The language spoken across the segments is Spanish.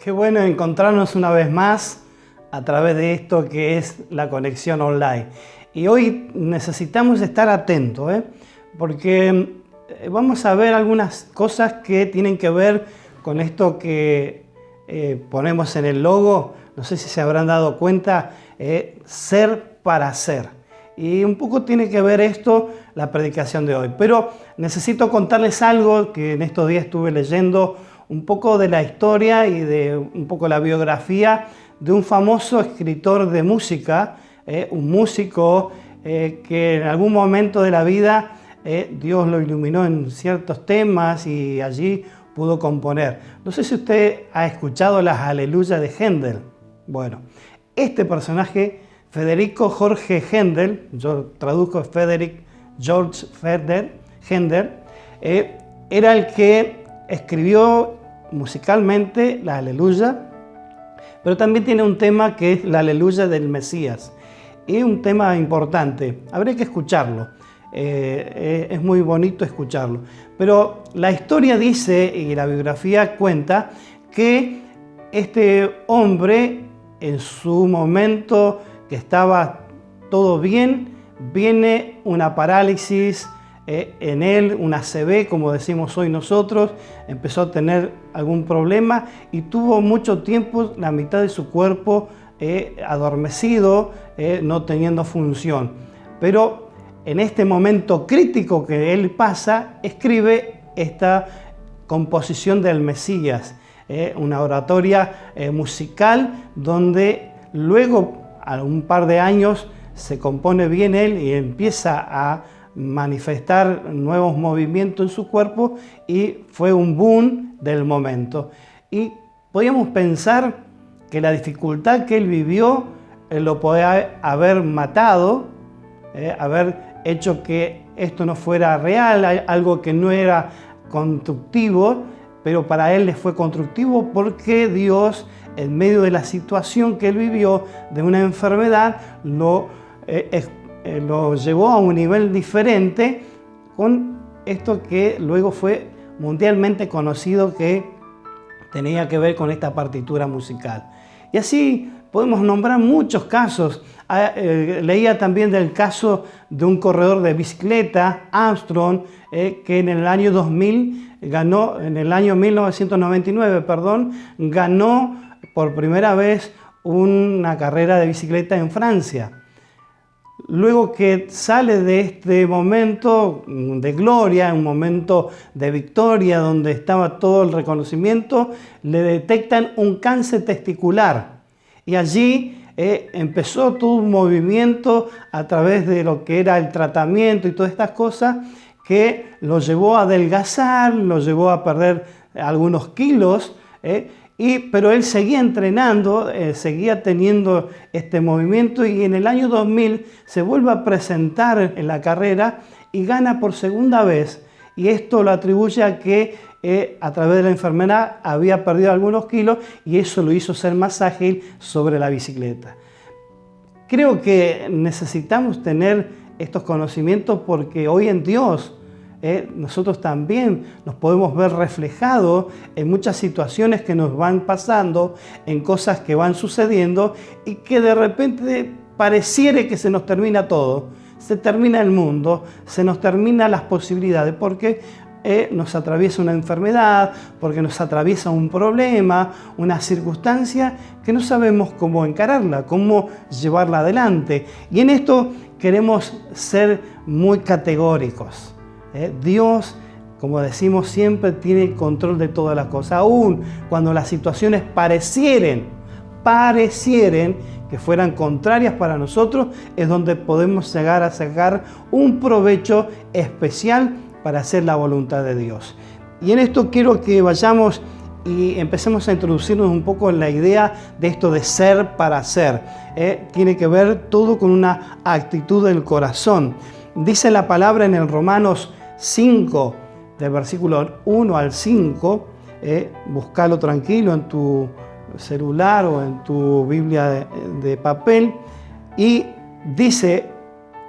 Qué bueno encontrarnos una vez más a través de esto que es la conexión online. Y hoy necesitamos estar atentos, porque vamos a ver algunas cosas que tienen que ver con esto que ponemos en el logo. No sé si se habrán dado cuenta, ser para ser. Y un poco tiene que ver esto la predicación de hoy. Pero necesito contarles algo que en estos días estuve leyendo, un poco de la historia y de un poco la biografía de un famoso escritor de música, un músico que en algún momento de la vida Dios lo iluminó en ciertos temas y allí pudo componer. No sé si usted ha escuchado las Aleluyas de Händel. Bueno, este personaje, Federico Jorge Händel, yo traduzco Frederick George Händel, era el que escribió musicalmente la Aleluya, pero también tiene un tema que es la Aleluya del Mesías. Es un tema importante, habría que escucharlo, es muy bonito escucharlo. Pero la historia dice, y la biografía cuenta, que este hombre, en su momento que estaba todo bien, viene una parálisis en él, una ACV, como decimos hoy nosotros, empezó a tener algún problema y tuvo mucho tiempo la mitad de su cuerpo adormecido, no teniendo función. Pero en este momento crítico que él pasa, escribe esta composición del Mesías, una oratoria musical donde luego, a un par de años, se compone bien él y empieza a manifestar nuevos movimientos en su cuerpo y fue un boom del momento. Y podíamos pensar que la dificultad que él vivió lo podía haber matado, haber hecho que esto no fuera real, algo que no era constructivo, pero para él le fue constructivo porque Dios, en medio de la situación que él vivió de una enfermedad, lo llevó a un nivel diferente con esto que luego fue mundialmente conocido, que tenía que ver con esta partitura musical. Y así podemos nombrar muchos casos. Leía también del caso de un corredor de bicicleta, Armstrong, que en el año 2000 ganó, en el año 1999, ganó por primera vez una carrera de bicicleta en Francia. Luego que sale de este momento de gloria, un momento de victoria donde estaba todo el reconocimiento, le detectan un cáncer testicular y allí empezó todo un movimiento a través de lo que era el tratamiento y todas estas cosas que lo llevó a adelgazar, lo llevó a perder algunos kilos, pero él seguía entrenando, seguía teniendo este movimiento y en el año 2000 se vuelve a presentar en la carrera y gana por segunda vez. Y esto lo atribuye a que a través de la enfermedad había perdido algunos kilos y eso lo hizo ser más ágil sobre la bicicleta. Creo que necesitamos tener estos conocimientos porque hoy en Dios nosotros también nos podemos ver reflejados en muchas situaciones que nos van pasando, en cosas que van sucediendo y que de repente pareciera que se nos termina todo, se termina el mundo, se nos terminan las posibilidades porque nos atraviesa una enfermedad, porque nos atraviesa un problema, una circunstancia que no sabemos cómo encararla, cómo llevarla adelante. Y en esto queremos ser muy categóricos. Dios, como decimos siempre, tiene el control de todas las cosas. Aún cuando las situaciones parecieren que fueran contrarias para nosotros, es donde podemos llegar a sacar un provecho especial para hacer la voluntad de Dios. Y en esto quiero que vayamos y empecemos a introducirnos un poco en la idea de esto de ser para ser. Tiene que ver todo con una actitud del corazón. Dice la palabra en el Romanos 5, del versículo 1 al 5, búscalo tranquilo en tu celular o en tu Biblia de papel, y dice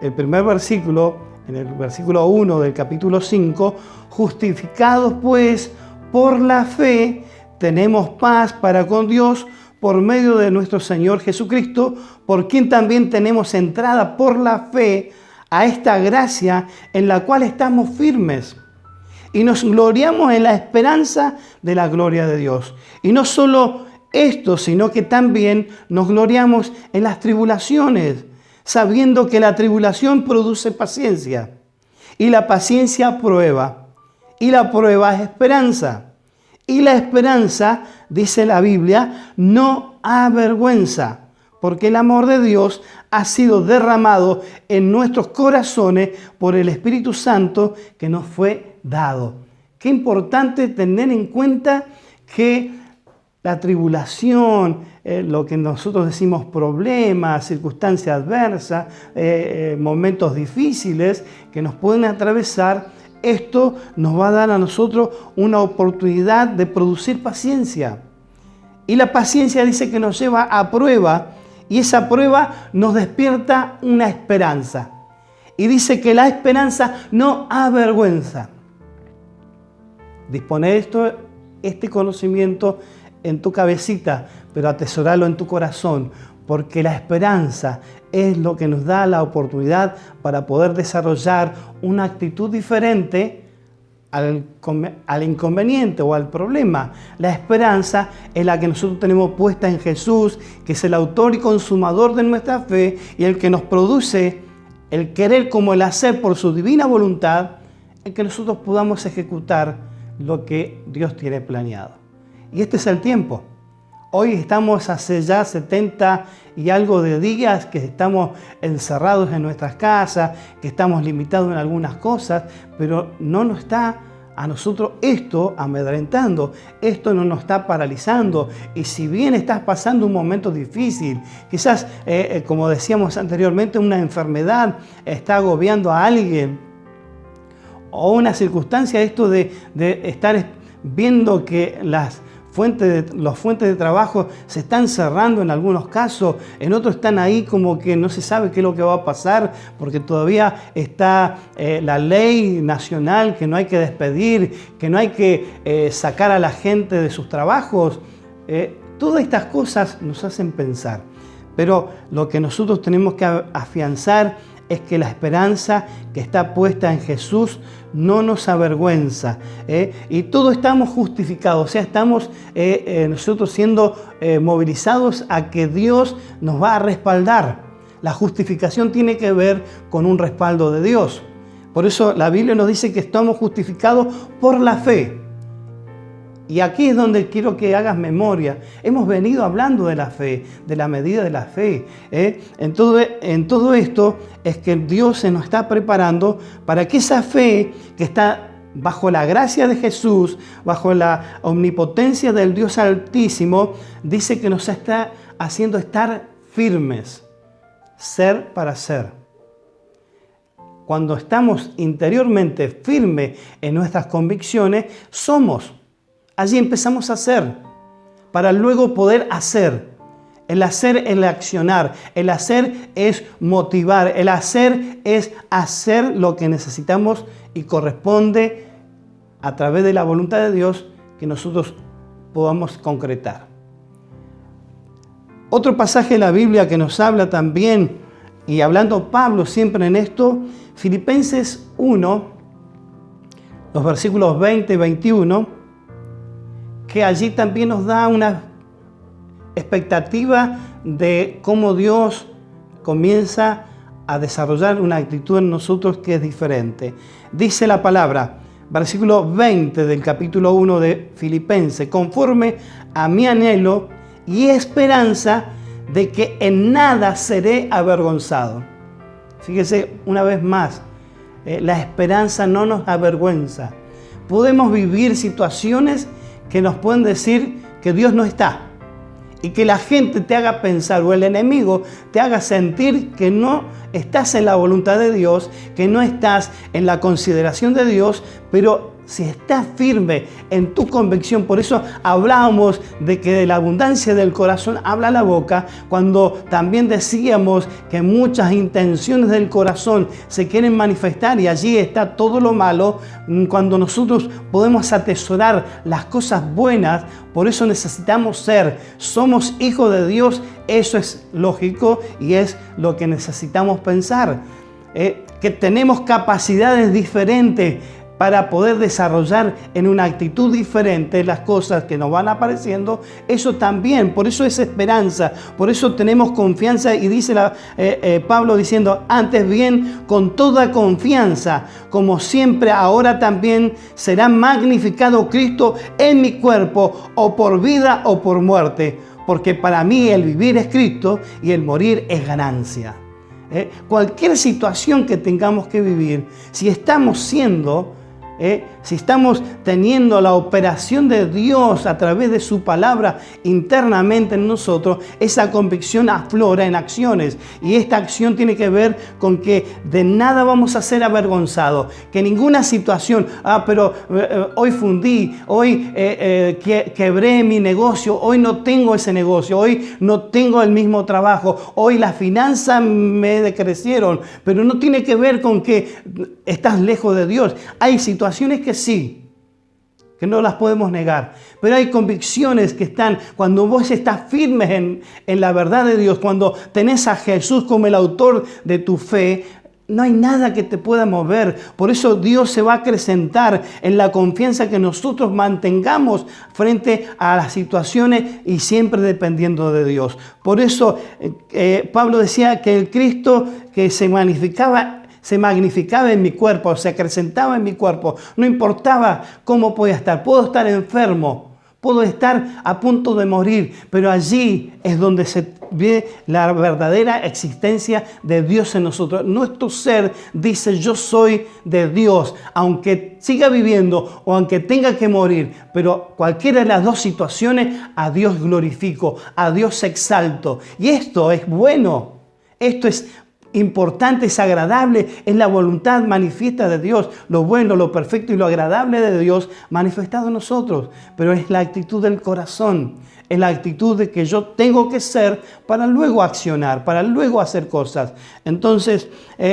el primer versículo, en el versículo 1 del capítulo 5, justificados pues por la fe, tenemos paz para con Dios por medio de nuestro Señor Jesucristo, por quien también tenemos entrada por la fe a esta gracia en la cual estamos firmes. Y nos gloriamos en la esperanza de la gloria de Dios. Y no solo esto, sino que también nos gloriamos en las tribulaciones, sabiendo que la tribulación produce paciencia. Y la paciencia prueba. Y la prueba es esperanza. Y la esperanza, dice la Biblia, no avergüenza, porque el amor de Dios ha sido derramado en nuestros corazones por el Espíritu Santo que nos fue dado. Qué importante tener en cuenta que la tribulación, lo que nosotros decimos problemas, circunstancias adversas, momentos difíciles que nos pueden atravesar, esto nos va a dar a nosotros una oportunidad de producir paciencia. Y la paciencia dice que nos lleva a prueba y esa prueba nos despierta una esperanza. Y dice que la esperanza no avergüenza. Dispone este conocimiento en tu cabecita, pero atesoralo en tu corazón, porque la esperanza es lo que nos da la oportunidad para poder desarrollar una actitud diferente al inconveniente o al problema. La esperanza es la que nosotros tenemos puesta en Jesús, que es el autor y consumador de nuestra fe y el que nos produce el querer como el hacer por su divina voluntad, en que nosotros podamos ejecutar lo que Dios tiene planeado. Y este es el tiempo. Hoy estamos hace ya 70 y algo de días que estamos encerrados en nuestras casas, que estamos limitados en algunas cosas, pero no nos está a nosotros esto amedrentando, esto no nos está paralizando. Y si bien estás pasando un momento difícil, quizás, como decíamos anteriormente, una enfermedad está agobiando a alguien, o una circunstancia, esto de estar viendo que las fuentes de trabajo se están cerrando en algunos casos, en otros están ahí como que no se sabe qué es lo que va a pasar, porque todavía está la ley nacional que no hay que despedir, que no hay que sacar a la gente de sus trabajos. Todas estas cosas nos hacen pensar, pero lo que nosotros tenemos que afianzar es que la esperanza que está puesta en Jesús no nos avergüenza, y todos estamos justificados, o sea, estamos nosotros siendo movilizados a que Dios nos va a respaldar. La justificación tiene que ver con un respaldo de Dios. Por eso la Biblia nos dice que estamos justificados por la fe. Y aquí es donde quiero que hagas memoria. Hemos venido hablando de la fe, de la medida de la fe. En todo esto es que Dios se nos está preparando para que esa fe que está bajo la gracia de Jesús, bajo la omnipotencia del Dios Altísimo, dice que nos está haciendo estar firmes, ser para ser. Cuando estamos interiormente firmes en nuestras convicciones, somos. Allí empezamos a hacer, para luego poder hacer. El hacer es el accionar, el hacer es motivar, el hacer es hacer lo que necesitamos y corresponde a través de la voluntad de Dios que nosotros podamos concretar. Otro pasaje de la Biblia que nos habla también, y hablando Pablo siempre en esto, Filipenses 1, los versículos 20 y 21, que allí también nos da una expectativa de cómo Dios comienza a desarrollar una actitud en nosotros que es diferente. Dice la palabra, versículo 20 del capítulo 1 de Filipenses, conforme a mi anhelo y esperanza de que en nada seré avergonzado. Fíjese una vez más, la esperanza no nos avergüenza. Podemos vivir situaciones que nos pueden decir que Dios no está y que la gente te haga pensar o el enemigo te haga sentir que no estás en la voluntad de Dios, que no estás en la consideración de Dios, pero si estás firme en tu convicción, por eso hablábamos de que de la abundancia del corazón habla la boca, cuando también decíamos que muchas intenciones del corazón se quieren manifestar y allí está todo lo malo. Cuando nosotros podemos atesorar las cosas buenas, por eso necesitamos somos hijos de Dios, eso es lógico y es lo que necesitamos pensar. Que tenemos capacidades diferentes para poder desarrollar en una actitud diferente las cosas que nos van apareciendo, eso también, por eso es esperanza, por eso tenemos confianza y dice Pablo diciendo, antes bien, con toda confianza, como siempre, ahora también será magnificado Cristo en mi cuerpo, o por vida o por muerte, porque para mí el vivir es Cristo y el morir es ganancia. Cualquier situación que tengamos que vivir, si estamos teniendo la operación de Dios a través de su palabra internamente en nosotros, esa convicción aflora en acciones. Y esta acción tiene que ver con que de nada vamos a ser avergonzados, que ninguna situación, pero hoy fundí, hoy quebré mi negocio, hoy no tengo ese negocio, hoy no tengo el mismo trabajo, hoy las finanzas me decrecieron, pero no tiene que ver con que estás lejos de Dios. Hay situaciones que sí, que no las podemos negar, pero hay convicciones que están, cuando vos estás firmes en la verdad de Dios, cuando tenés a Jesús como el autor de tu fe, no hay nada que te pueda mover. Por eso Dios se va a acrecentar en la confianza que nosotros mantengamos frente a las situaciones y siempre dependiendo de Dios. Por eso Pablo decía que el Cristo que se magnificaba en mi cuerpo, se acrecentaba en mi cuerpo. No importaba cómo podía estar. Puedo estar enfermo, puedo estar a punto de morir, pero allí es donde se ve la verdadera existencia de Dios en nosotros. Nuestro ser dice, yo soy de Dios, aunque siga viviendo o aunque tenga que morir, pero cualquiera de las dos situaciones, a Dios glorifico, a Dios exalto. Y esto es bueno, esto es importante, es agradable, es la voluntad manifiesta de Dios, lo bueno, lo perfecto y lo agradable de Dios manifestado en nosotros. Pero es la actitud del corazón, es la actitud de que yo tengo que ser para luego accionar, para luego hacer cosas. Entonces,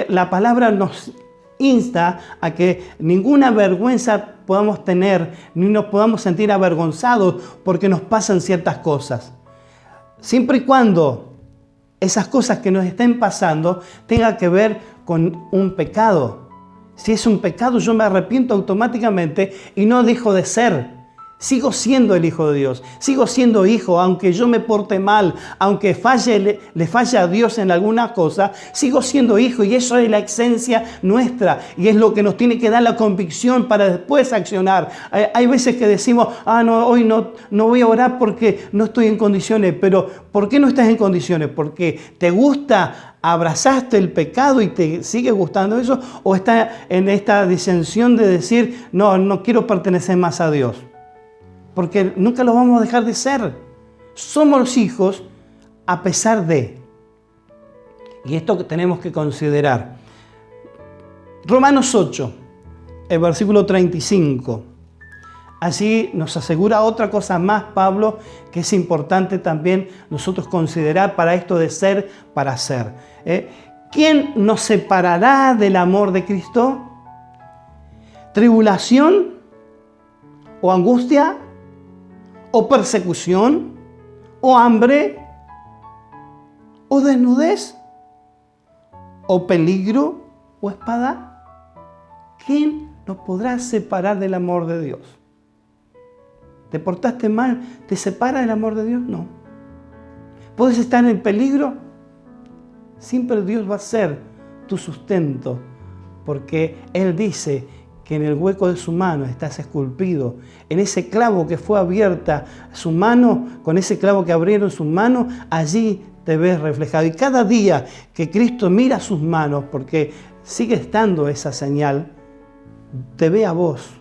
la palabra nos insta a que ninguna vergüenza podamos tener, ni nos podamos sentir avergonzados porque nos pasan ciertas cosas. Siempre y cuando esas cosas que nos estén pasando tengan que ver con un pecado. Si es un pecado, yo me arrepiento automáticamente y no dejo de ser. Sigo siendo el Hijo de Dios, sigo siendo hijo, aunque yo me porte mal, aunque le falle a Dios en alguna cosa, sigo siendo hijo y eso es la esencia nuestra y es lo que nos tiene que dar la convicción para después accionar. Hay veces que decimos, no, hoy no voy a orar porque no estoy en condiciones, pero ¿por qué no estás en condiciones? ¿Porque te gusta, abrazaste el pecado y te sigue gustando eso? ¿O estás en esta disensión de decir, no quiero pertenecer más a Dios? Porque nunca lo vamos a dejar de ser. Somos hijos a pesar de. Y esto que tenemos que considerar. Romanos 8, el versículo 35. Allí nos asegura otra cosa más, Pablo, que es importante también nosotros considerar para esto de ser para ser. ¿Quién nos separará del amor de Cristo? ¿Tribulación? ¿O angustia? ¿O persecución? ¿O hambre? ¿O desnudez? ¿O peligro? ¿O espada? ¿Quién nos podrá separar del amor de Dios? ¿Te portaste mal? ¿Te separa del amor de Dios? No. ¿Puedes estar en peligro? Siempre Dios va a ser tu sustento, porque Él dice que en el hueco de su mano estás esculpido. En ese clavo que fue abierta su mano, con ese clavo que abrieron su mano, allí te ves reflejado. Y cada día que Cristo mira sus manos, porque sigue estando esa señal, te ve a vos,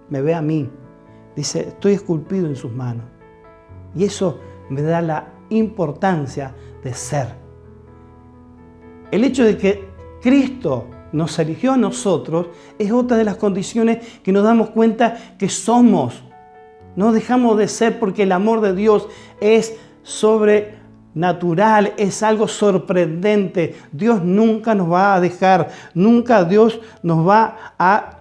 me ve a mí. Dice, estoy esculpido en sus manos. Y eso me da la importancia de ser. El hecho de que Cristo nos eligió a nosotros, es otra de las condiciones que nos damos cuenta que somos. No dejamos de ser porque el amor de Dios es sobrenatural, es algo sorprendente. Dios nunca nos va a dejar, nunca Dios nos va a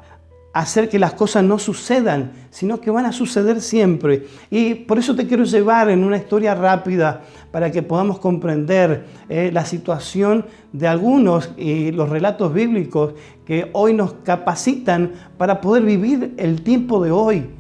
hacer que las cosas no sucedan, sino que van a suceder siempre. Y por eso te quiero llevar en una historia rápida para que podamos comprender la situación de algunos y los relatos bíblicos que hoy nos capacitan para poder vivir el tiempo de hoy.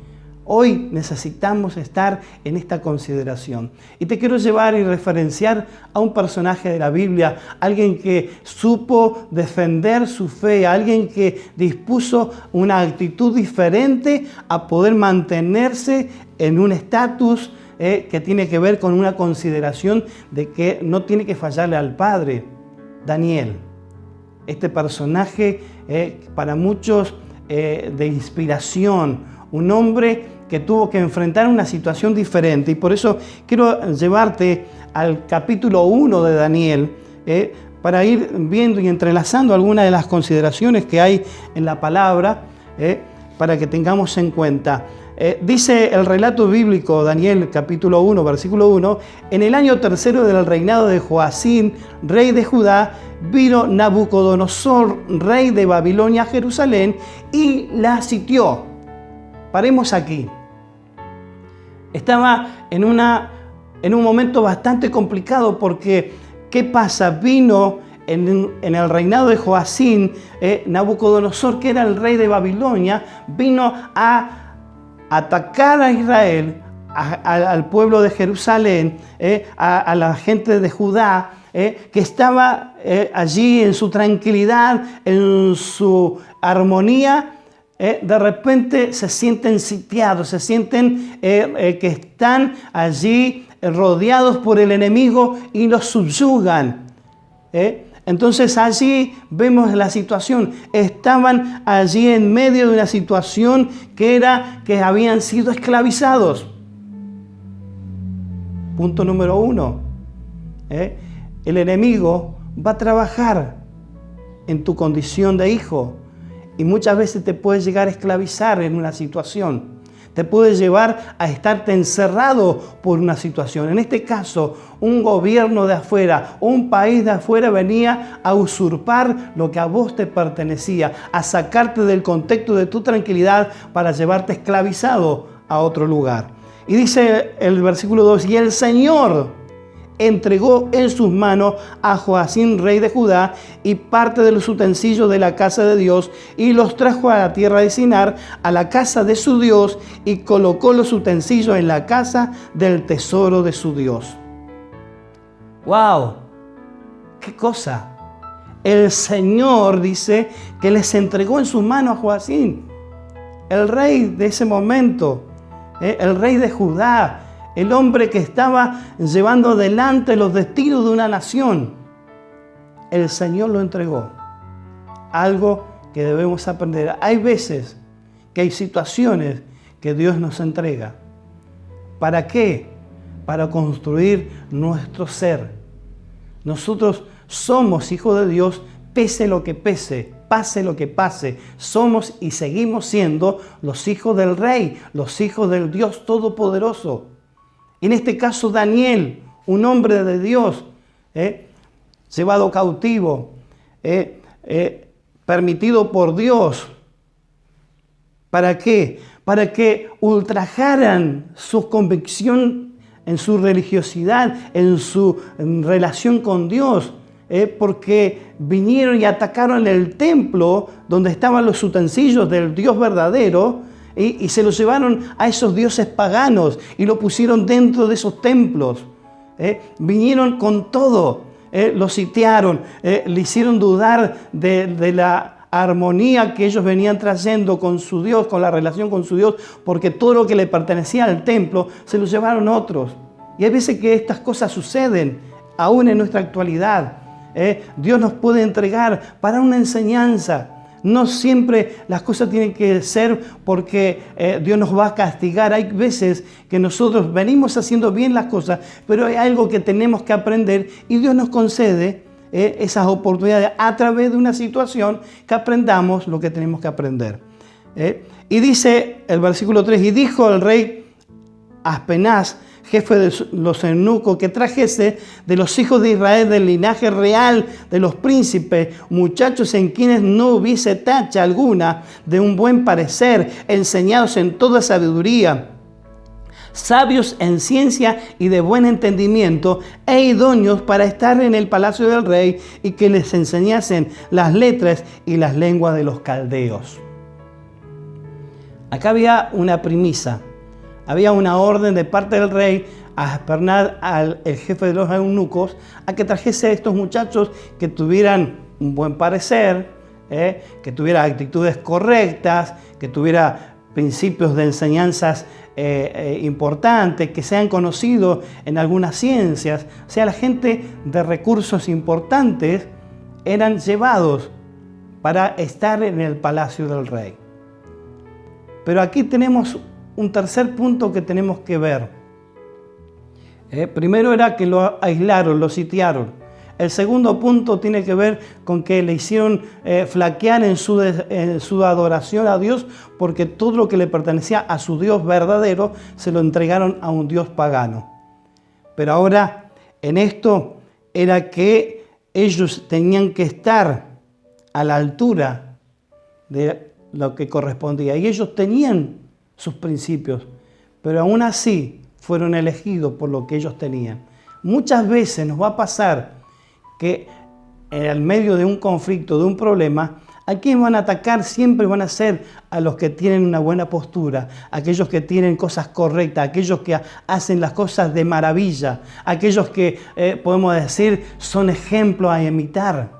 Hoy necesitamos estar en esta consideración. Y te quiero llevar y referenciar a un personaje de la Biblia, alguien que supo defender su fe, alguien que dispuso una actitud diferente a poder mantenerse en un estatus que tiene que ver con una consideración de que no tiene que fallarle al Padre. Daniel, este personaje para muchos de inspiración, un hombre que tuvo que enfrentar una situación diferente. Y por eso quiero llevarte al capítulo 1 de Daniel para ir viendo y entrelazando algunas de las consideraciones que hay en la palabra para que tengamos en cuenta. Dice el relato bíblico, Daniel capítulo 1, versículo 1, en el año tercero del reinado de Joacim, rey de Judá, vino Nabucodonosor, rey de Babilonia, a Jerusalén y la sitió. Paremos aquí. Estaba en un momento bastante complicado porque, ¿qué pasa? Vino en el reinado de Joacim, Nabucodonosor, que era el rey de Babilonia, vino a atacar a Israel, al pueblo de Jerusalén, a la gente de Judá, que estaba allí en su tranquilidad, en su armonía. De repente se sienten sitiados, se sienten que están allí rodeados por el enemigo y los subyugan. Entonces allí vemos la situación. Estaban allí en medio de una situación que era que habían sido esclavizados. Punto número 1. El enemigo va a trabajar en tu condición de hijo. Y muchas veces te puede llegar a esclavizar en una situación. Te puede llevar a estarte encerrado por una situación. En este caso, un gobierno de afuera, un país de afuera venía a usurpar lo que a vos te pertenecía, a sacarte del contexto de tu tranquilidad para llevarte esclavizado a otro lugar. Y dice el versículo 2, y el Señor entregó en sus manos a Joacim, rey de Judá, y parte de los utensilios de la casa de Dios, y los trajo a la tierra de Sinar, a la casa de su Dios, y colocó los utensilios en la casa del tesoro de su Dios. ¡Wow! ¡Qué cosa! El Señor dice que les entregó en sus manos a Joacim, el rey de ese momento, el rey de Judá, el hombre que estaba llevando adelante los destinos de una nación. El Señor lo entregó. Algo que debemos aprender. Hay veces que hay situaciones que Dios nos entrega. ¿Para qué? Para construir nuestro ser. Nosotros somos hijos de Dios, pese lo que pese, pase lo que pase. Somos y seguimos siendo los hijos del Rey, los hijos del Dios Todopoderoso. En este caso Daniel, un hombre de Dios, llevado cautivo, permitido por Dios. ¿Para qué? Para que ultrajaran su convicción en su religiosidad, en su relación con Dios, porque vinieron y atacaron el templo donde estaban los utensilios del Dios verdadero, y se los llevaron a esos dioses paganos y lo pusieron dentro de esos templos. Vinieron con todo, lo sitiaron, le hicieron dudar de la armonía que ellos venían trayendo con su Dios, con la relación con su Dios, porque todo lo que le pertenecía al templo se lo llevaron otros. Y hay veces que estas cosas suceden, aún en nuestra actualidad. Dios nos puede entregar para una enseñanza. No siempre las cosas tienen que ser porque Dios nos va a castigar. Hay veces que nosotros venimos haciendo bien las cosas, pero hay algo que tenemos que aprender y Dios nos concede esas oportunidades a través de una situación que aprendamos lo que tenemos que aprender. Y dice el versículo 3, y dijo el rey Aspenaz, jefe de los eunucos, que trajese de los hijos de Israel, del linaje real de los príncipes, muchachos en quienes no hubiese tacha alguna, de un buen parecer, enseñados en toda sabiduría, sabios en ciencia y de buen entendimiento, e idóneos para estar en el palacio del rey, y que les enseñasen las letras y las lenguas de los caldeos. Acá había una premisa. Había una orden de parte del rey a Aspenaz, el jefe de los eunucos, a que trajese a estos muchachos que tuvieran un buen parecer, que tuviera actitudes correctas, que tuviera principios de enseñanzas importantes, que sean conocidos en algunas ciencias. O sea, la gente de recursos importantes eran llevados para estar en el palacio del rey. Pero aquí tenemos un tercer punto que tenemos que ver. Primero era que lo aislaron, lo sitiaron. El segundo punto tiene que ver con que le hicieron flaquear en su adoración a Dios, porque todo lo que le pertenecía a su Dios verdadero se lo entregaron a un Dios pagano. Pero ahora en esto era que ellos tenían que estar a la altura de lo que correspondía. Y ellos tenían sus principios, pero aún así fueron elegidos por lo que ellos tenían. Muchas veces nos va a pasar que en medio de un conflicto, de un problema, ¿a quién van a atacar? Siempre van a ser a los que tienen una buena postura, aquellos que tienen cosas correctas, aquellos que hacen las cosas de maravilla, aquellos que podemos decir son ejemplos a imitar.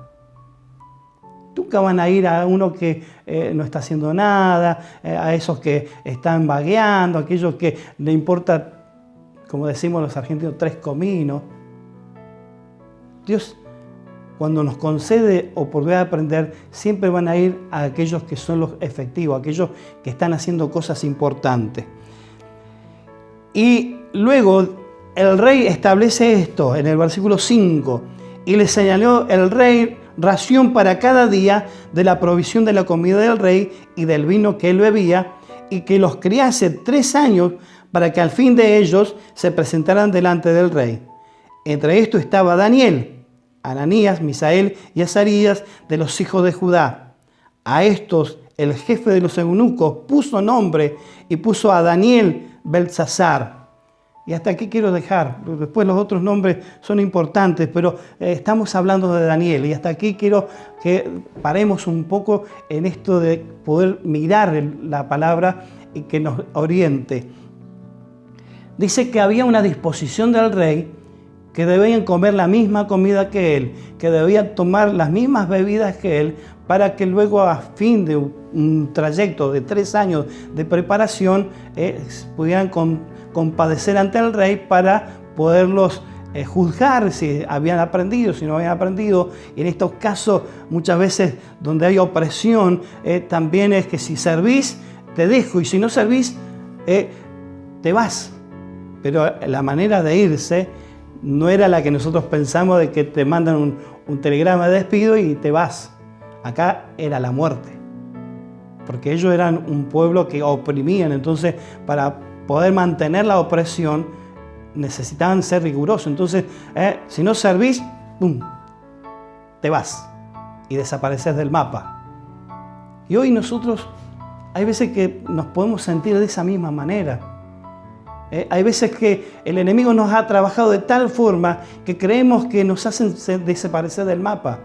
Nunca van a ir a uno que no está haciendo nada, a esos que están vagueando, a aquellos que le importa, como decimos los argentinos, 3 cominos. Dios, cuando nos concede oportunidad de aprender, siempre van a ir a aquellos que son los efectivos, aquellos que están haciendo cosas importantes. Y luego el rey establece esto en el versículo 5, y le señaló el rey ración para cada día de la provisión de la comida del rey y del vino que él bebía, y que los criase 3 años para que al fin de ellos se presentaran delante del rey. Entre esto estaba Daniel, Ananías, Misael y Azarías de los hijos de Judá. A estos el jefe de los eunucos puso nombre y puso a Daniel Beltsasar. Y hasta aquí quiero dejar, después los otros nombres son importantes, pero estamos hablando de Daniel. Y hasta aquí quiero que paremos un poco en esto de poder mirar la palabra y que nos oriente. Dice que había una disposición del rey, que debían comer la misma comida que él, que debían tomar las mismas bebidas que él, para que luego a fin de un trayecto de 3 años de preparación pudieran compadecer ante el rey para poderlos juzgar si habían aprendido, si no habían aprendido. Y en estos casos, muchas veces donde hay opresión, también es que si servís, te dejo, y si no servís, te vas. Pero la manera de irse no era la que nosotros pensamos, de que te mandan un telegrama de despido y te vas. Acá era la muerte, porque ellos eran un pueblo que oprimían. Entonces, para poder mantener la opresión, necesitaban ser rigurosos. Entonces, si no servís, ¡pum!, te vas y desapareces del mapa. Y hoy nosotros, hay veces que nos podemos sentir de esa misma manera. Hay veces que el enemigo nos ha trabajado de tal forma que creemos que nos hacen desaparecer del mapa.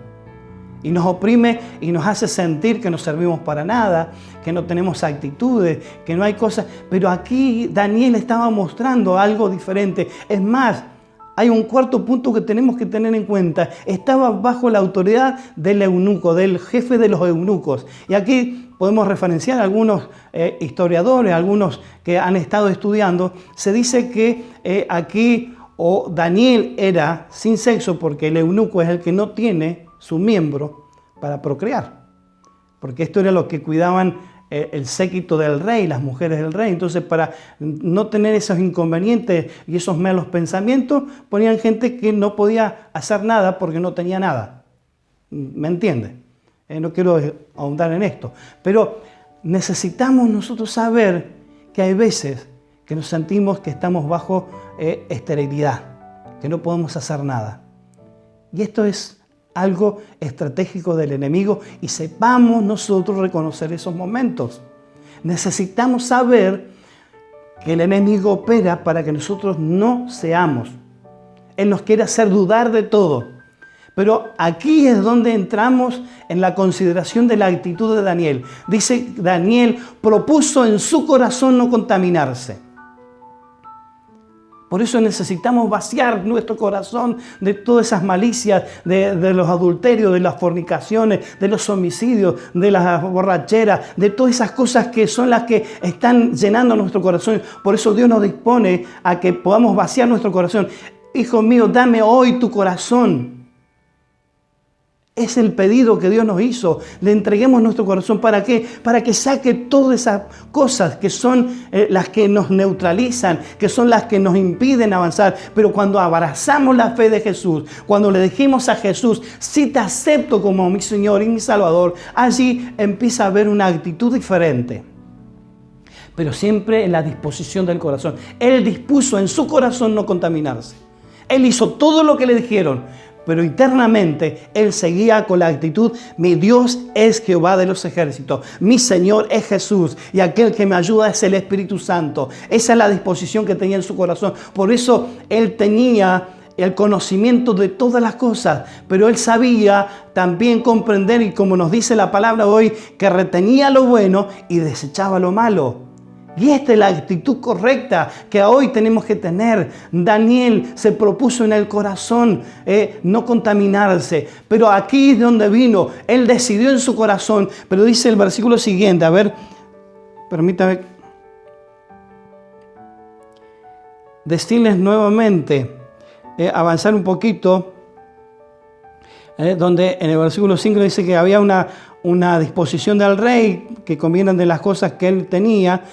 Y nos oprime y nos hace sentir que no servimos para nada, que no tenemos actitudes, que no hay cosas. Pero aquí Daniel estaba mostrando algo diferente. Es más, hay un cuarto punto que tenemos que tener en cuenta. Estaba bajo la autoridad del eunuco, del jefe de los eunucos. Y aquí podemos referenciar a algunos historiadores, algunos que han estado estudiando. Se dice que aquí Daniel era sin sexo, porque el eunuco es el que no tiene su miembro para procrear, porque esto era lo que cuidaban el séquito del rey, las mujeres del rey. Entonces, para no tener esos inconvenientes y esos malos pensamientos, ponían gente que no podía hacer nada porque no tenía nada. ¿Me entiende? No quiero ahondar en esto, pero necesitamos nosotros saber que hay veces que nos sentimos que estamos bajo esterilidad, que no podemos hacer nada. Y esto es algo estratégico del enemigo y sepamos nosotros reconocer esos momentos. Necesitamos saber que el enemigo opera para que nosotros no seamos. Él nos quiere hacer dudar de todo. Pero aquí es donde entramos en la consideración de la actitud de Daniel. Dice, Daniel propuso en su corazón no contaminarse. Por eso necesitamos vaciar nuestro corazón de todas esas malicias, de los adulterios, de las fornicaciones, de los homicidios, de las borracheras, de todas esas cosas que son las que están llenando nuestro corazón. Por eso Dios nos dispone a que podamos vaciar nuestro corazón. Hijo mío, dame hoy tu corazón. Es el pedido que Dios nos hizo. Le entreguemos nuestro corazón. ¿Para qué? Para que saque todas esas cosas que son las que nos neutralizan, que son las que nos impiden avanzar. Pero cuando abrazamos la fe de Jesús, cuando le dijimos a Jesús, si te acepto como mi Señor y mi Salvador, allí empieza a haber una actitud diferente. Pero siempre en la disposición del corazón. Él dispuso en su corazón no contaminarse. Él hizo todo lo que le dijeron. Pero internamente Él seguía con la actitud, mi Dios es Jehová de los ejércitos, mi Señor es Jesús y aquel que me ayuda es el Espíritu Santo. Esa es la disposición que tenía en su corazón. Por eso Él tenía el conocimiento de todas las cosas, pero Él sabía también comprender, y como nos dice la palabra hoy, que retenía lo bueno y desechaba lo malo. Y esta es la actitud correcta que hoy tenemos que tener. Daniel se propuso en el corazón no contaminarse. Pero aquí es donde vino. Él decidió en su corazón. Pero dice el versículo siguiente. A ver, permítame decirles nuevamente, avanzar un poquito. Donde en el versículo 5 dice que había una disposición del rey que convienen de las cosas que él tenía.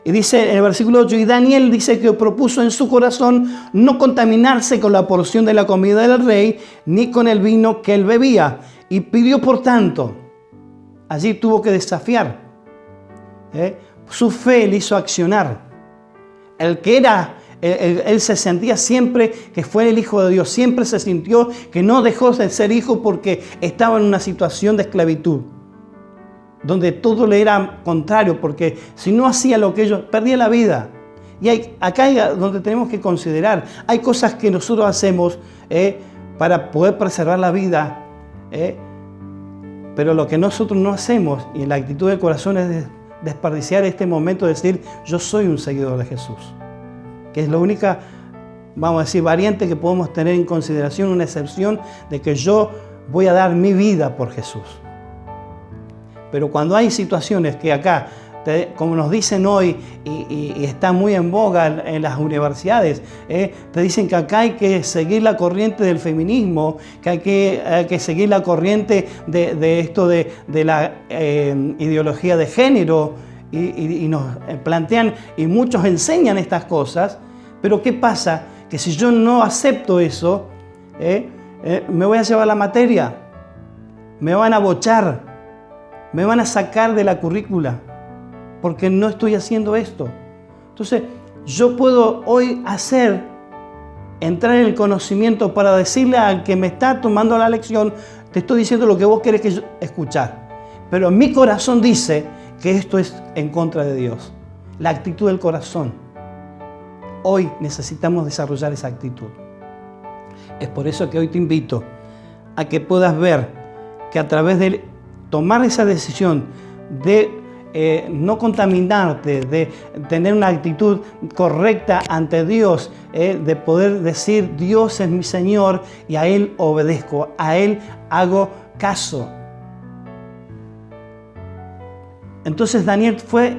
Y dice en el versículo 8, y Daniel dice que propuso en su corazón no contaminarse con la porción de la comida del rey, ni con el vino que él bebía. Y pidió por tanto, allí tuvo que desafiar. Su fe le hizo accionar. Él se sentía siempre que fue el Hijo de Dios. Siempre se sintió que no dejó de ser hijo porque estaba en una situación de esclavitud. Donde todo le era contrario, porque si no hacía lo que ellos, perdía la vida. Y acá es donde tenemos que considerar. Hay cosas que nosotros hacemos para poder preservar la vida. Pero lo que nosotros no hacemos, y la actitud del corazón es desperdiciar este momento de decir, yo soy un seguidor de Jesús. Que es la única, vamos a decir, variante que podemos tener en consideración, una excepción de que yo voy a dar mi vida por Jesús. Pero cuando hay situaciones que acá, como nos dicen hoy, y está muy en boga en las universidades, te dicen que acá hay que seguir la corriente del feminismo, que hay que seguir la corriente de esto de la ideología de género, y nos plantean, y muchos enseñan estas cosas, pero ¿qué pasa? Que si yo no acepto eso, me voy a llevar la materia, me van a bochar, me van a sacar de la currícula, porque no estoy haciendo esto. Entonces, yo puedo hoy entrar en el conocimiento para decirle al que me está tomando la lección, te estoy diciendo lo que vos querés escuchar, pero mi corazón dice que esto es en contra de Dios. La actitud del corazón. Hoy necesitamos desarrollar esa actitud. Es por eso que hoy te invito a que puedas ver que a través de tomar esa decisión de no contaminarte, de tener una actitud correcta ante Dios, de poder decir, Dios es mi Señor y a Él obedezco, a Él hago caso. Entonces Daniel fue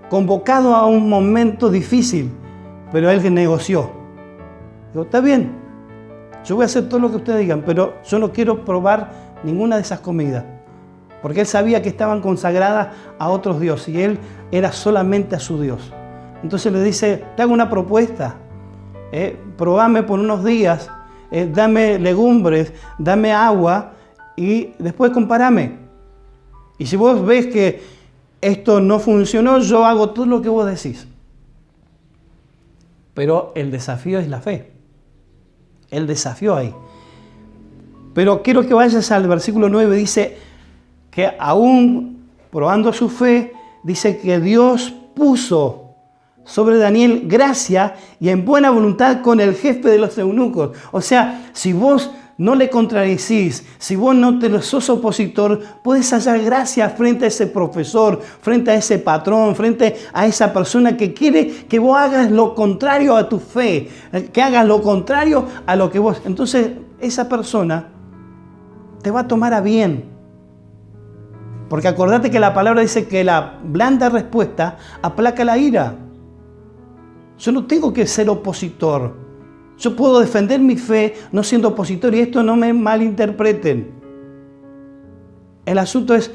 convocado a un momento difícil, pero él negoció. Dijo, está bien, yo voy a hacer todo lo que ustedes digan, pero yo no quiero probar ninguna de esas comidas. porque él sabía que estaban consagradas a otros dioses y él era solamente a su Dios. Entonces le dice, te hago una propuesta, probame por unos días, dame legumbres, dame agua y después compárame. Y si vos ves que esto no funcionó, yo hago todo lo que vos decís. Pero el desafío es la fe. El desafío ahí. Pero quiero que vayas al versículo 9, dice que aún probando su fe, dice que Dios puso sobre Daniel gracia y en buena voluntad con el jefe de los eunucos. O sea, si vos no le contradecís, si vos no te sos opositor, puedes hallar gracia frente a ese profesor, frente a ese patrón, frente a esa persona que quiere que vos hagas lo contrario a tu fe, que hagas lo contrario a lo que vos... Entonces, esa persona te va a tomar a bien. Porque acordate que la palabra dice que la blanda respuesta aplaca la ira. Yo no tengo que ser opositor. Yo puedo defender mi fe no siendo opositor y esto no me malinterpreten. El asunto es,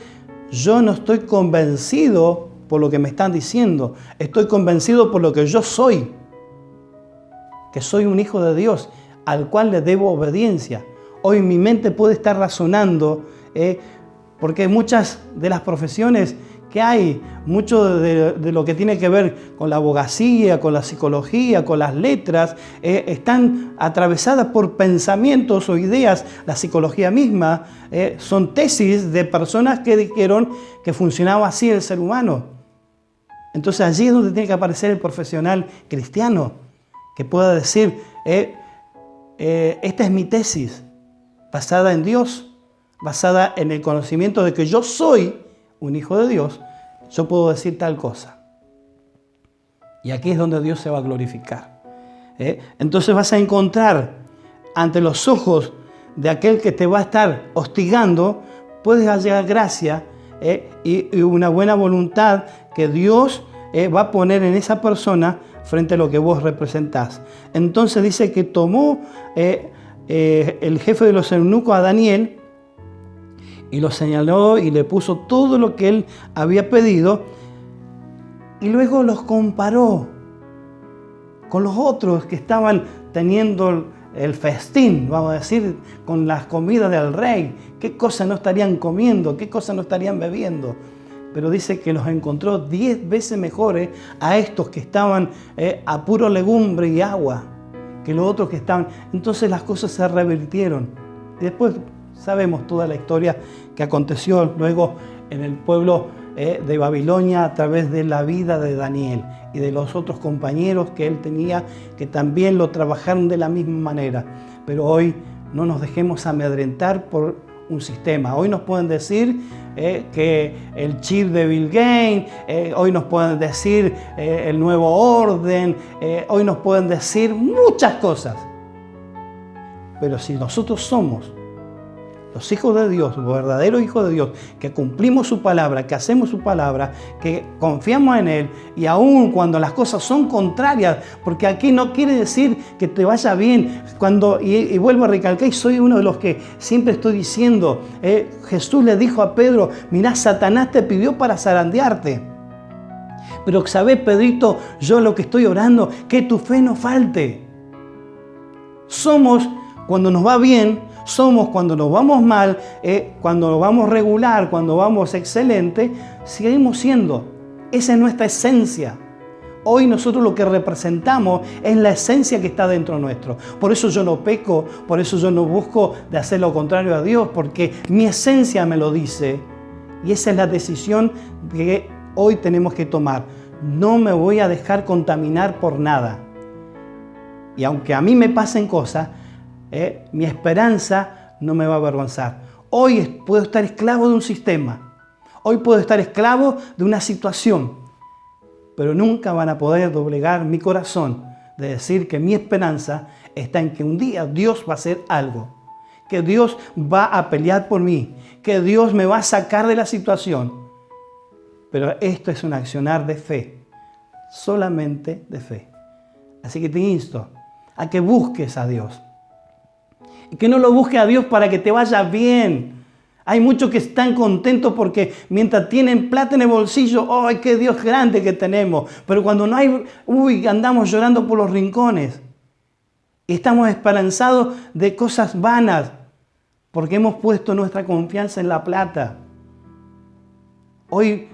yo no estoy convencido por lo que me están diciendo. Estoy convencido por lo que yo soy. Que soy un hijo de Dios al cual le debo obediencia. Hoy mi mente puede estar razonando, porque muchas de las profesiones que hay, mucho de lo que tiene que ver con la abogacía, con la psicología, con las letras, están atravesadas por pensamientos o ideas. La psicología misma son tesis de personas que dijeron que funcionaba así el ser humano. Entonces allí es donde tiene que aparecer el profesional cristiano, que pueda decir, esta es mi tesis, basada en Dios, basada en el conocimiento de que yo soy un hijo de Dios, yo puedo decir tal cosa. Y aquí es donde Dios se va a glorificar. Entonces vas a encontrar ante los ojos de aquel que te va a estar hostigando, puedes hallar gracia y una buena voluntad que Dios va a poner en esa persona frente a lo que vos representás. Entonces dice que tomó el jefe de los eunucos a Daniel y lo señaló y le puso todo lo que él había pedido y luego los comparó con los otros que estaban teniendo el festín, vamos a decir, con las comidas del rey. ¿Qué cosas no estarían comiendo? ¿Qué cosas no estarían bebiendo? Pero dice que los encontró 10 veces mejores a estos que estaban a puro legumbre y agua, que los otros que estaban. Entonces las cosas se revirtieron. Y después sabemos toda la historia que aconteció luego en el pueblo de Babilonia a través de la vida de Daniel y de los otros compañeros que él tenía, que también lo trabajaron de la misma manera. Pero hoy no nos dejemos amedrentar por un sistema. Hoy nos pueden decir que el chip de Bill Gates, hoy nos pueden decir el nuevo orden, hoy nos pueden decir muchas cosas. Pero si nosotros somos los hijos de Dios, los verdaderos hijos de Dios, que cumplimos su palabra, que hacemos su palabra, que confiamos en Él, y aun cuando las cosas son contrarias, porque aquí no quiere decir que te vaya bien, y vuelvo a recalcar, y soy uno de los que siempre estoy diciendo, Jesús le dijo a Pedro, mirá, Satanás te pidió para zarandearte, pero ¿sabés, Pedrito? Yo lo que estoy orando, que tu fe no falte. Somos cuando nos va bien, somos cuando nos vamos mal, cuando nos vamos regular, cuando vamos excelente, seguimos siendo. Esa es nuestra esencia. Hoy nosotros lo que representamos es la esencia que está dentro nuestro. Por eso yo no peco, por eso yo no busco de hacer lo contrario a Dios, porque mi esencia me lo dice. Y esa es la decisión que hoy tenemos que tomar. No me voy a dejar contaminar por nada. Y aunque a mí me pasen cosas, mi esperanza no me va a avergonzar. Hoy puedo estar esclavo de un sistema. Hoy puedo estar esclavo de una situación. Pero nunca van a poder doblegar mi corazón de decir que mi esperanza está en que un día Dios va a hacer algo. Que Dios va a pelear por mí. Que Dios me va a sacar de la situación. Pero esto es un accionar de fe. Solamente de fe. Así que te insto a que busques a Dios. Y que no lo busques a Dios para que te vaya bien, Hay muchos que están contentos porque mientras tienen plata en el bolsillo, ¡ay, qué Dios grande que tenemos! Pero cuando no hay, andamos llorando por los rincones. Y estamos esperanzados de cosas vanas porque hemos puesto nuestra confianza en la plata. Hoy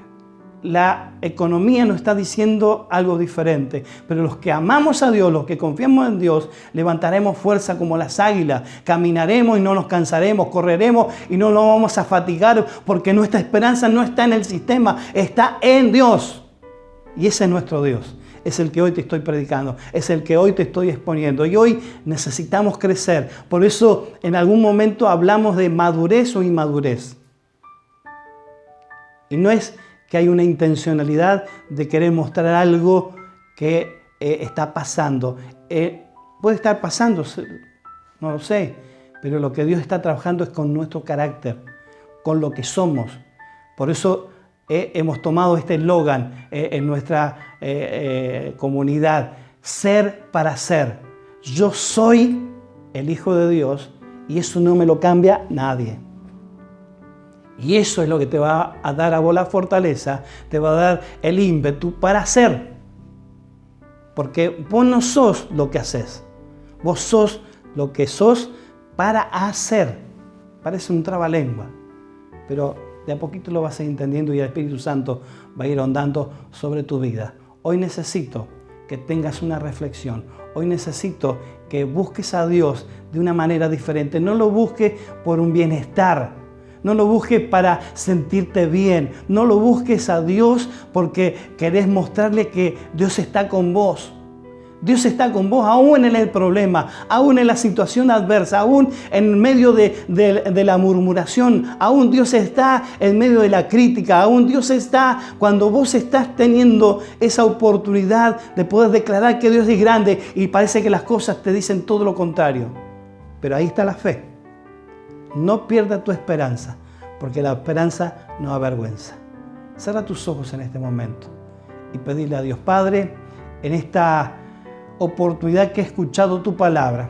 la economía nos está diciendo algo diferente, pero los que amamos a Dios, los que confiamos en Dios, levantaremos fuerza como las águilas, caminaremos y no nos cansaremos, correremos y no nos vamos a fatigar, porque nuestra esperanza no está en el sistema, está en Dios. Y ese es nuestro Dios, es el que hoy te estoy predicando, es el que hoy te estoy exponiendo. Y hoy necesitamos crecer, por eso en algún momento hablamos de madurez o inmadurez. Y no es que hay una intencionalidad de querer mostrar algo que está pasando. Puede estar pasando, no lo sé, pero lo que Dios está trabajando es con nuestro carácter, con lo que somos. Por eso hemos tomado este eslogan en nuestra comunidad, ser para ser. Yo soy el Hijo de Dios y eso no me lo cambia nadie. Y eso es lo que te va a dar a vos la fortaleza, te va a dar el ímpetu para hacer. Porque vos no sos lo que haces, vos sos lo que sos para hacer. Parece un trabalengua, pero de a poquito lo vas a ir entendiendo y el Espíritu Santo va a ir ahondando sobre tu vida. Hoy necesito que tengas una reflexión. Hoy necesito que busques a Dios de una manera diferente. No lo busques por un bienestar. No lo busques para sentirte bien. No lo busques a Dios porque querés mostrarle que Dios está con vos. Dios está con vos aún en el problema, aún en la situación adversa, aún en medio de la murmuración. Aún Dios está en medio de la crítica. Aún Dios está cuando vos estás teniendo esa oportunidad de poder declarar que Dios es grande y parece que las cosas te dicen todo lo contrario. Pero ahí está la fe. No pierdas tu esperanza, porque la esperanza no avergüenza. Cierra tus ojos en este momento y pedirle a Dios, Padre, en esta oportunidad que he escuchado tu palabra,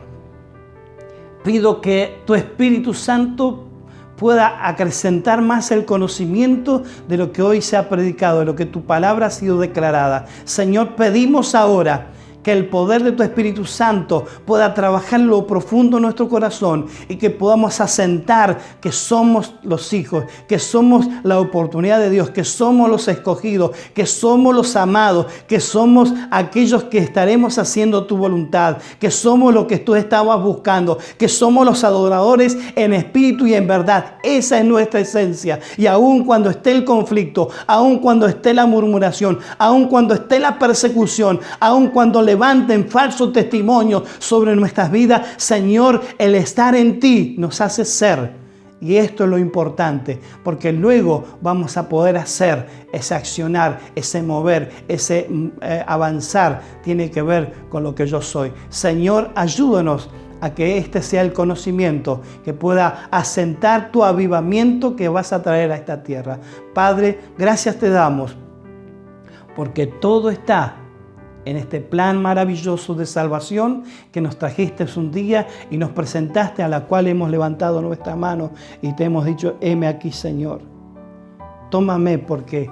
pido que tu Espíritu Santo pueda acrecentar más el conocimiento de lo que hoy se ha predicado, de lo que tu palabra ha sido declarada. Señor, pedimos ahora que el poder de tu Espíritu Santo pueda trabajar en lo profundo de nuestro corazón y que podamos asentar que somos los hijos, que somos la oportunidad de Dios, que somos los escogidos, que somos los amados, que somos aquellos que estaremos haciendo tu voluntad, que somos lo que tú estabas buscando, que somos los adoradores en espíritu y en verdad. Esa es nuestra esencia. Y aun cuando esté el conflicto, aun cuando esté la murmuración, aun cuando esté la persecución, aun cuando levanten falso testimonio sobre nuestras vidas, Señor, el estar en ti nos hace ser. Y esto es lo importante, porque luego vamos a poder hacer ese accionar, ese mover, ese avanzar. Tiene que ver con lo que yo soy. Señor, ayúdanos a que este sea el conocimiento que pueda asentar tu avivamiento que vas a traer a esta tierra. Padre, gracias te damos, porque todo está en este plan maravilloso de salvación que nos trajiste un día y nos presentaste, a la cual hemos levantado nuestra mano y te hemos dicho, heme aquí, Señor. Tómame porque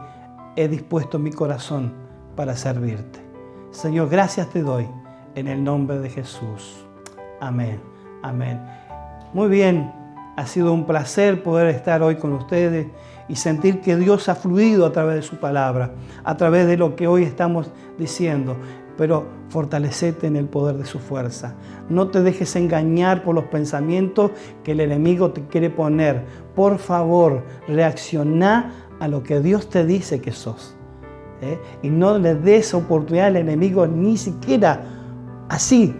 he dispuesto mi corazón para servirte. Señor, gracias te doy en el nombre de Jesús. Amén. Amén. Muy bien, ha sido un placer poder estar hoy con ustedes y sentir que Dios ha fluido a través de su palabra, a través de lo que hoy estamos diciendo. Pero fortalecete en el poder de su fuerza. No te dejes engañar por los pensamientos que el enemigo te quiere poner. Por favor, reacciona a lo que Dios te dice que sos. Y no le des oportunidad al enemigo, ni siquiera así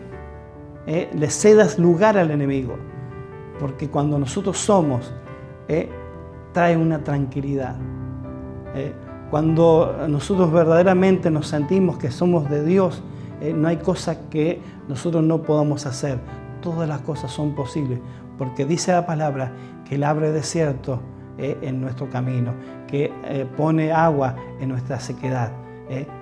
le cedas lugar al enemigo. Porque cuando nosotros somos, trae una tranquilidad. Cuando nosotros verdaderamente nos sentimos que somos de Dios, no hay cosa que nosotros no podamos hacer. Todas las cosas son posibles, porque dice la palabra que Él abre desierto en nuestro camino, que pone agua en nuestra sequedad.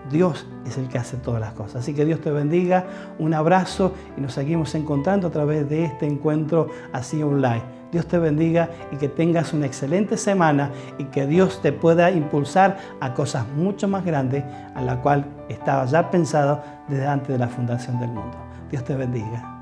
Dios es el que hace todas las cosas. Así que Dios te bendiga, un abrazo y nos seguimos encontrando a través de este encuentro así online. Dios te bendiga y que tengas una excelente semana y que Dios te pueda impulsar a cosas mucho más grandes a la cual estaba ya pensado desde antes de la fundación del mundo. Dios te bendiga.